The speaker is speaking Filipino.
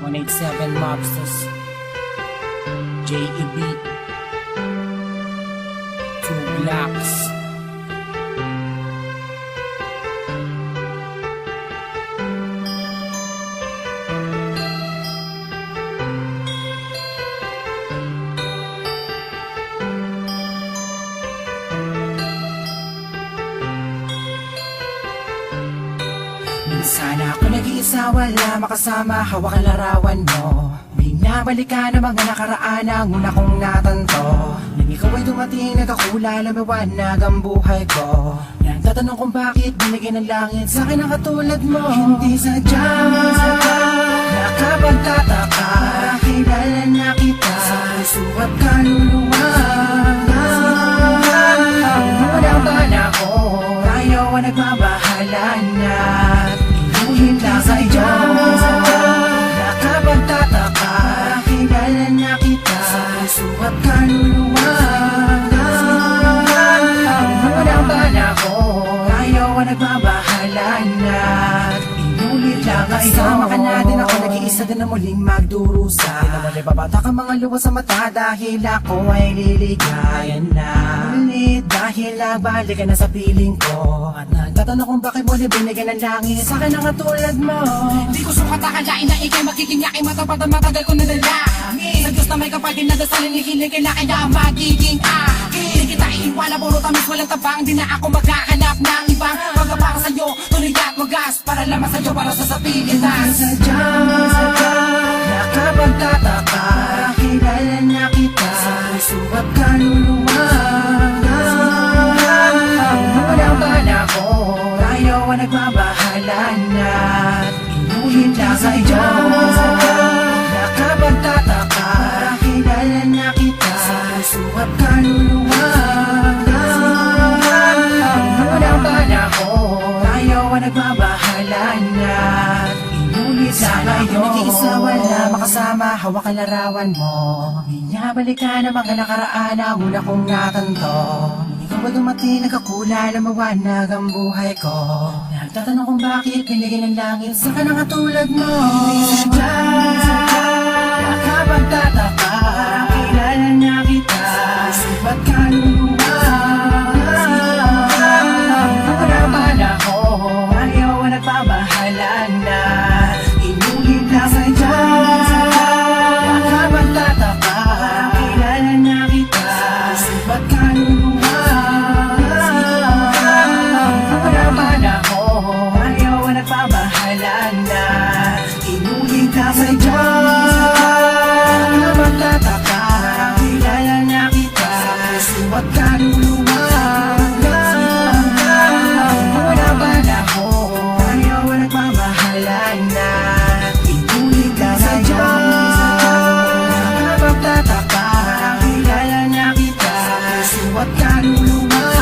187 Mobsters, JEB, 2 Blocks. Minsan ako nag-iisa, wala makasama, hawak ang larawan mo. Binabalikan ang mga nakaraan ang una kong natanto. Nang ikaw ay dumating, nagkakula, lumiwanag ang buhay ko. Nagtatanong kung bakit binigyan ng langit sa akin ang katulad mo. Hindi sadya, nakapagtataka, kilala na kita sa puso at kaluluwa. Unang bala ko, tayo ang nagbabahala na inuhin lang sa iyo. Nakapagtataka, kilala na kita sa puso at kaluluwa. Unang bala ko, tayo ang nagbabahala na inulit lang sa iyo. Kasama ka natin, ako nag-iisa din na muling magdurusa. Di naman ibabata ka mga luwa sa mata dahil ako ay liligayan na ulit. Dahil nagbalik ka na sa piling ko at nagtatanong kung bakit mo binigyan ng langit sa akin ang katulad mo. Di ko sukat akalain na ikay magiging yakin, matapat at matagal ko nadalangin. Sa Diyos na may kapal din nadasalin, hihiling kailangan na magiging akin. Di kita iiwan na puro tamis walang tabang, di na ako maghahanap ng ibang pagkapara sa'yo, tuloy at wagas para lamang sa'yo, para sa sapilitan. Sadya, nakapagtataka, kilala na kita sa puso at kaluluwa. Unang bala ko, tayo ang nagbabahala na inuhin lang sa iyo. Nakapagtataka, kilala na kita sa puso at kaluluwa. Unang bala ko, tayo ang nagbabahala na inulit lang sa iyo. Nag-iisa, wala makasama, hawak ang larawan mo. Binabalikan ang mga nakaraan ang una kong natanto. Ikaw ba dumating, nagkakula, lumawanag ang buhay ko. Nagtatanong kung bakit binigyan ng langit sa ka na katulad mo. Sadya, nakapagtataka, kilala na kita, ba't kaluluwa. Unang bala ko, ayaw ang nagbabahala na inulit lang sa iyo. Nakapagtataka, kilala na kita, ba't kaluluwa. Unang bala ko, ayaw ang nagbabahala na inulit lang sa iyo. Nakapagtataka, kilala na kita, ba't kaluluwa. Unang bala ko, ayaw ang nagbabahala na inulit lang sa iyo. Nakapagtataka, kilala na kita, puso at kaluluwa.